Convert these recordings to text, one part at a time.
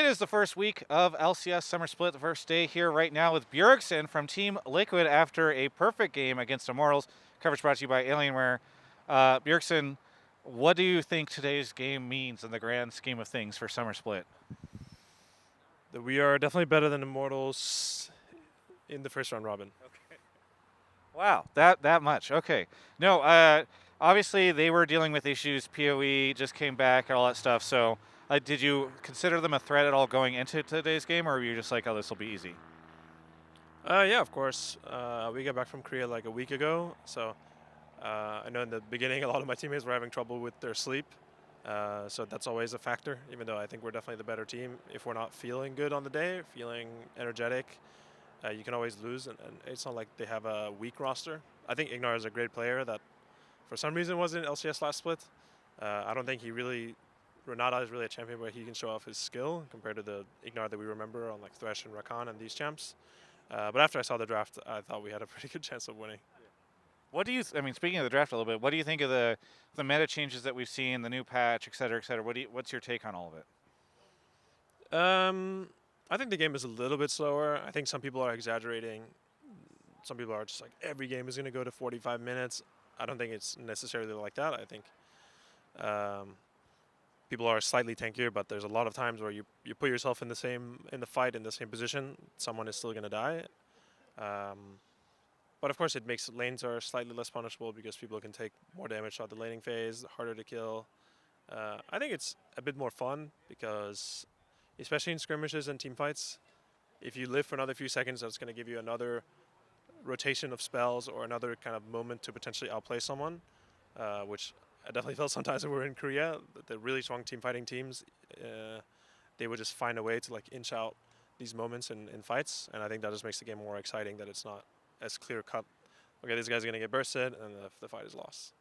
is the first week of LCS Summer Split, the first day here right now with Bjergsen from Team Liquid after a perfect game against Immortals. Coverage brought to you by Alienware. Bjergsen, what do you think today's game means in the grand scheme of things for Summer Split? That we are definitely better than Immortals in the first round robin. Okay. Wow, that much. Okay. No, obviously they were dealing with issues. PoE just came back, all that stuff. So, did you consider them a threat at all going into today's game, or were you just like, oh, this will be easy? Yeah, of course. We got back from Korea like a week ago, so I know in the beginning a lot of my teammates were having trouble with their sleep. So that's always a factor, even though I think we're definitely the better team. If we're not feeling good on the day, feeling energetic, you can always lose, and it's not like they have a weak roster. I think Ignar is a great player that for some reason wasn't in LCS last split. I don't think Renata is really a champion where he can show off his skill compared to the Ignar that we remember on like Thresh and Rakan and these champs. But after I saw the draft, I thought we had a pretty good chance of winning. What do you? Speaking of the draft a little bit, what do you think of the meta changes that we've seen, the new patch, et cetera, et cetera? What's your take on all of it? I think the game is a little bit slower. I think some people are exaggerating. Some people are just like, every game is going to go to 45 minutes. I don't think it's necessarily like that. I think people are slightly tankier, but there's a lot of times where you put yourself in the fight in the same position, someone is still going to die. But of course, it makes lanes are slightly less punishable because people can take more damage throughout the laning phase, harder to kill. I think it's a bit more fun because, especially in skirmishes and team fights, if you live for another few seconds, that's going to give you another rotation of spells or another kind of moment to potentially outplay someone, which I definitely felt sometimes when we were in Korea. The really strong team fighting teams, they would just find a way to like inch out these moments in fights, and I think that just makes the game more exciting, that it's not as clear cut. Okay, this guy's going to get bursted, and the fight is lost.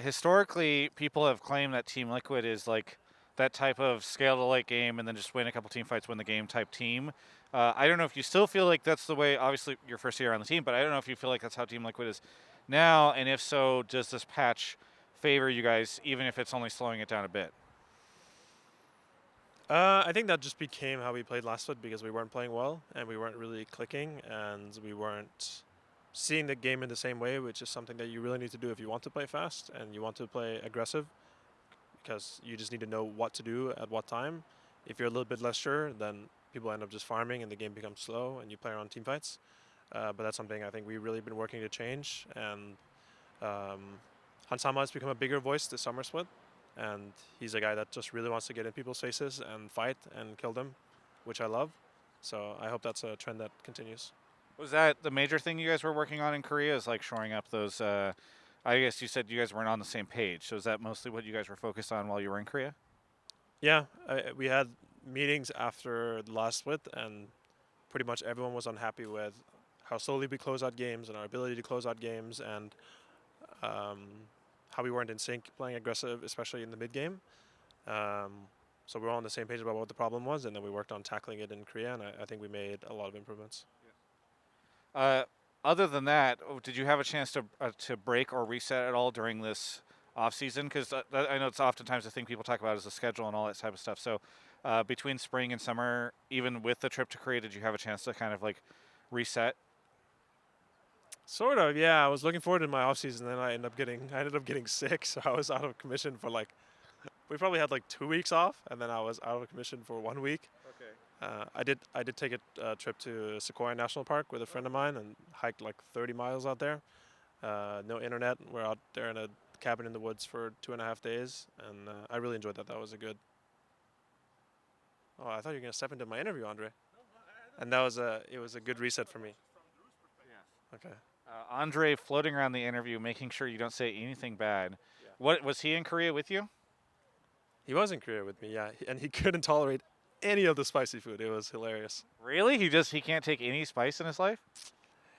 Historically, people have claimed that Team Liquid is like that type of scale to late game and then just win a couple team fights, win the game type team. I don't know if you still feel like that's the way, obviously your first year on the team, but I don't know if you feel like that's how Team Liquid is now, and if so, does this patch favor you guys, even if it's only slowing it down a bit? I think that just became how we played last split because we weren't playing well and we weren't really clicking and we weren't seeing the game in the same way, which is something that you really need to do if you want to play fast and you want to play aggressive, because you just need to know what to do at what time. If you're a little bit less sure, then people end up just farming and the game becomes slow and you play around team fights. But that's something I think we've really been working to change, and Hansama has become a bigger voice this summer split. And he's a guy that just really wants to get in people's faces and fight and kill them, which I love. So I hope that's a trend that continues. Was that the major thing you guys were working on in Korea, is like shoring up those, I guess you said you guys weren't on the same page. So is that mostly what you guys were focused on while you were in Korea? Yeah, we had meetings after the last split, and pretty much everyone was unhappy with how slowly we close out games and our ability to close out games, and how we weren't in sync playing aggressive, especially in the mid game. So we're all on the same page about what the problem was, and then we worked on tackling it in Korea, and I think we made a lot of improvements. Other than that, did you have a chance to break or reset at all during this off season? Because I know it's oftentimes the thing people talk about is the schedule and all that type of stuff. So between spring and summer, even with the trip to Korea, did you have a chance to kind of like reset? Sort of, yeah. I was looking forward to my off season, then I ended up getting sick, so I was out of commission for like, we probably had like 2 weeks off, and then I was out of commission for 1 week. Okay. I did take a trip to Sequoia National Park with a friend of mine and hiked like 30 miles out there. No internet. We're out there in a cabin in the woods for 2.5 days, and I really enjoyed that. That was a good. Oh, I thought you were gonna step into my interview, Andre. And it was a good reset for me. Okay. Andre floating around the interview, making sure you don't say anything bad. Yeah. What was he in Korea with you? He was in Korea with me, yeah, and he couldn't tolerate any of the spicy food. It was hilarious. Really? He can't take any spice in his life?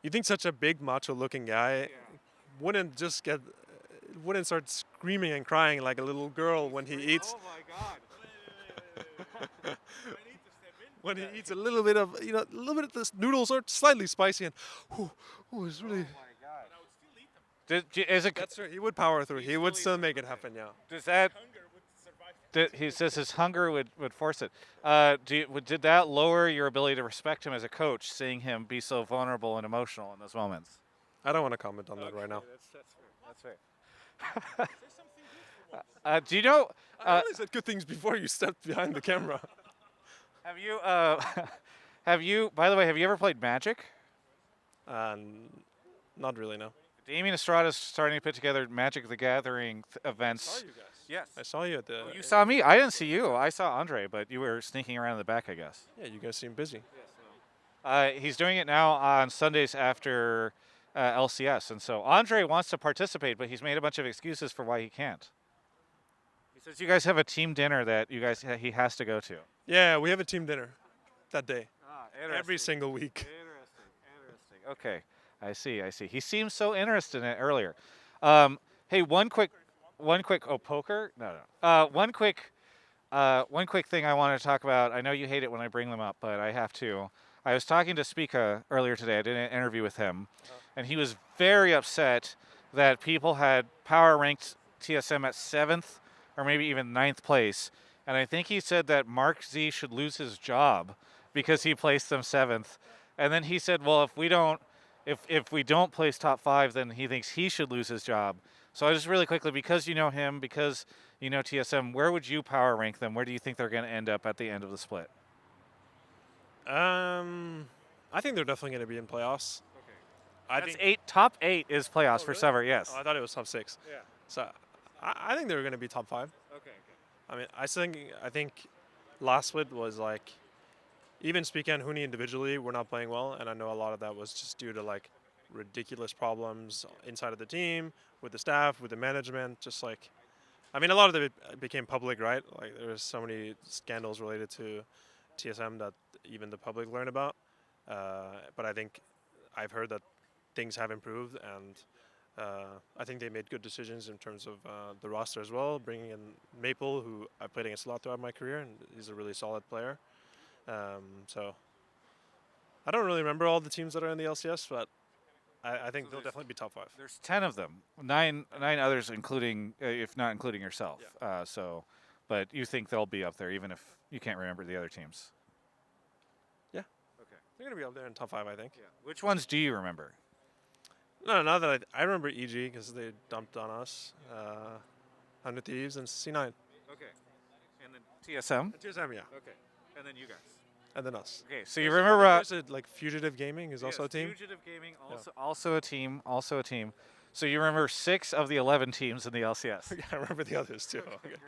You think such a big macho-looking guy wouldn't start screaming and crying like a little girl when he eats? Oh my God. When he eats a little bit of the noodles are slightly spicy and it's really. Is it? That's right. He would power through. He would still make it happen. Yeah. Does that? He says his hunger would force it. Did that lower your ability to respect him as a coach, seeing him be so vulnerable and emotional in those moments? I don't want to comment on that right now. That's fair. Do you know? I only said good things before you stepped behind the camera. Have you? Have you? By the way, have you ever played Magic? Not really, no. Damien Estrada's starting to put together Magic the Gathering events. you guys. Yes. I saw you at the. You saw me. I didn't see you. I saw Andre, but you were sneaking around in the back, I guess. Yeah, you guys seem busy. He's doing it now on Sundays after LCS, and so Andre wants to participate, but he's made a bunch of excuses for why he can't. He says you guys have a team dinner that he has to go to. Yeah, we have a team dinner that day. Interesting. Every single week. Interesting. Okay, I see. He seemed so interested in it earlier. Hey, one quick. Oh, poker? No. One quick thing I wanted to talk about. I know you hate it when I bring them up, but I have to. I was talking to Spica earlier today. I did an interview with him, and he was very upset that people had power ranked TSM at 7th or maybe even 9th place. And I think he said that Mark Z should lose his job because he placed them 7th. And then he said, well, if we don't place top 5, then he thinks he should lose his job. So I just really quickly, because you know him, because you know TSM, where would you power rank them? Where do you think they're going to end up at the end of the split? I think they're definitely going to be in playoffs. Okay. That's 8. Top 8 is playoffs for really? Summer. Yes. Oh, I thought it was top 6. Yeah. So I think they're going to be top 5. Okay. I mean, I think last split was like, even Spica and Huni individually were not playing well, and I know a lot of that was just due to like ridiculous problems inside of the team, with the staff, with the management, just like, I mean, a lot of it became public, right? Like there was so many scandals related to TSM that even the public learned about. But I think I've heard that things have improved, and I think they made good decisions in terms of the roster as well, bringing in Maple, who I played against a lot throughout my career, and he's a really solid player. So I don't really remember all the teams that are in the LCS, but I think they'll definitely be top 5. There's 10 of them, nine others, including if not including yourself. Yeah. But you think they'll be up there, even if you can't remember the other teams. Yeah. Okay. They're going to be up there in top 5, I think. Yeah. Which ones do you remember? No, not that I remember EG because they dumped on us. 100 Thieves and C9. Okay. And then TSM? And TSM, yeah. Okay. And then you guys. And then us. Okay, so you remember there's like Fugitive Gaming is also a team. Fugitive Gaming, also a team. So you remember 6 of the 11 teams in the LCS. Yeah, I remember the others too. Okay, great.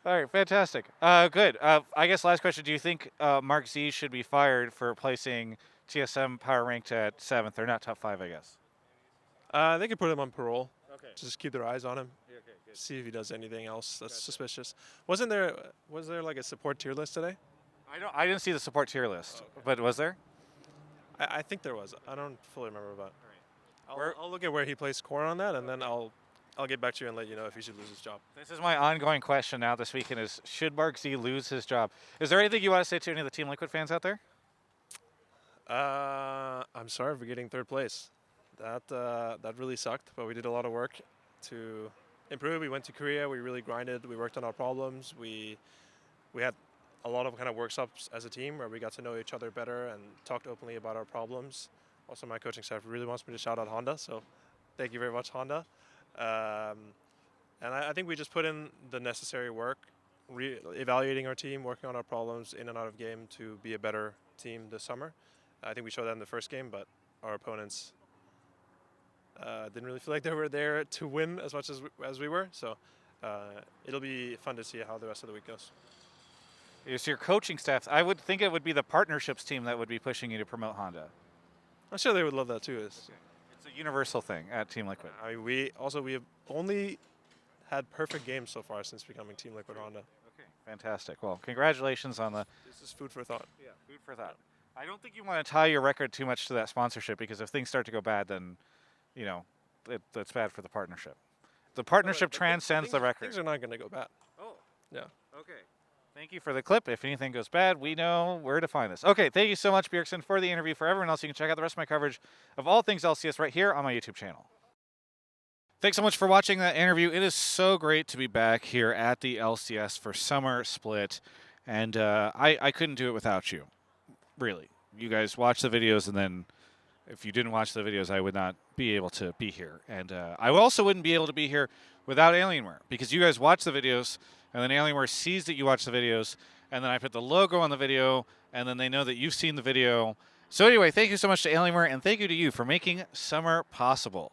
All right, fantastic. Good. I guess last question: do you think Mark Z should be fired for placing TSM power ranked at 7th? They're not top 5, I guess. They could put him on parole. Okay. Just keep their eyes on him. Okay, good. See if he does anything else that's suspicious. Was there like a support tier list today? I didn't see the support tier list, but was there? I think there was. I don't fully remember, but All right. I'll look at where he placed core on that, and then I'll get back to you and let you know if he should lose his job. This is my ongoing question now this weekend: is should Mark Z lose his job? Is there anything you want to say to any of the Team Liquid fans out there? I'm sorry for getting 3rd place. That really sucked, but we did a lot of work to improve. We went to Korea. We really grinded. We worked on our problems. We had a lot of kind of workshops as a team where we got to know each other better and talked openly about our problems. Also, my coaching staff really wants me to shout out Honda, so thank you very much, Honda. And I think we just put in the necessary work, evaluating our team, working on our problems in and out of game to be a better team this summer. I think we showed that in the first game, but our opponents didn't really feel like they were there to win as much as we were. So it'll be fun to see how the rest of the week goes. It's your coaching staff. I would think it would be the partnerships team that would be pushing you to promote Honda. I'm sure they would love that too. It's a universal thing at Team Liquid. I mean, we have only had perfect games so far since becoming Team Liquid Honda. Okay, fantastic. Well, congratulations on the. This is food for thought. Yeah, food for thought. I don't think you want to tie your record too much to that sponsorship, because if things start to go bad, then, that's bad for the partnership. The partnership transcends the record. Things are not going to go bad. Oh. Yeah. Okay. Thank you for the clip. If anything goes bad, we know where to find this. Okay, thank you so much, Bjergsen, for the interview. For everyone else, you can check out the rest of my coverage of all things LCS right here on my YouTube channel. Thanks so much for watching that interview. It is so great to be back here at the LCS for Summer Split, and I couldn't do it without you, really. You guys watch the videos, and then if you didn't watch the videos, I would not be able to be here. And I also wouldn't be able to be here without Alienware, because you guys watch the videos, and then Alienware sees that you watch the videos, and then I put the logo on the video, and then they know that you've seen the video. So anyway, thank you so much to Alienware, and thank you to you for making summer possible.